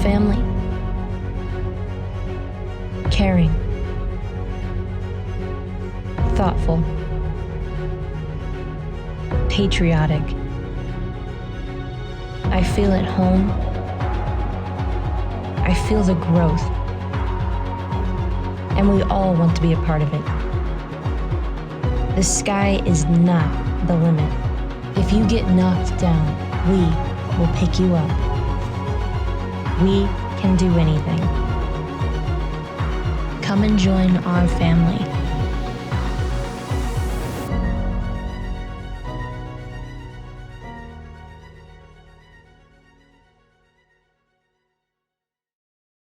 family, caring, thoughtful, patriotic. I feel at home. I feel the growth. And we all want to be a part of it. The sky is not the limit. If you get knocked down, we will pick you up. We can do anything. Come and join our family.